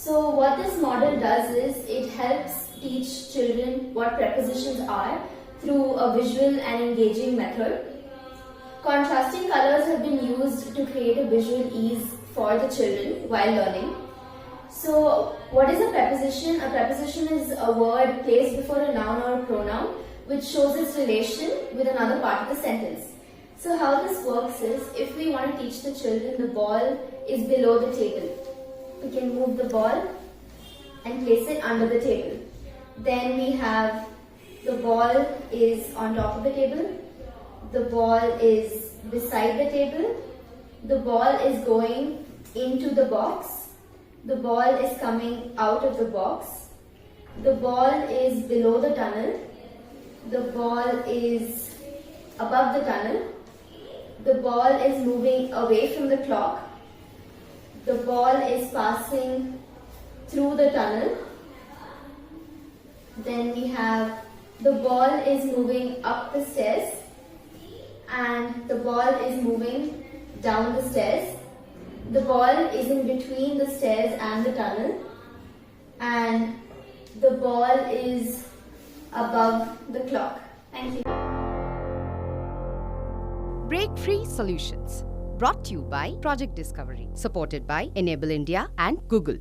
So what this model does is it helps teach children what prepositions are through a visual and engaging method. Contrasting colors have been used to create a visual ease for the children while learning. So what is a preposition? A preposition is a word placed before a noun or a pronoun which shows its relation with another part of the sentence. So how this works is, if we want to teach the children the ball is below the table, we can move the ball and place it under the table. Then we have the ball is on top of the table, the ball is beside the table, the ball is going into the box, the ball is coming out of the box, the ball is below the tunnel, the ball is above the tunnel, the ball is moving away from the clock, the ball is passing through the tunnel. Then we have the ball is moving up the stairs and the ball is moving down the stairs. The ball is in between the stairs and the tunnel, and the ball is above the clock. Thank you. Break Free Solutions, brought to you by Project Discovery, supported by Enable India and Google.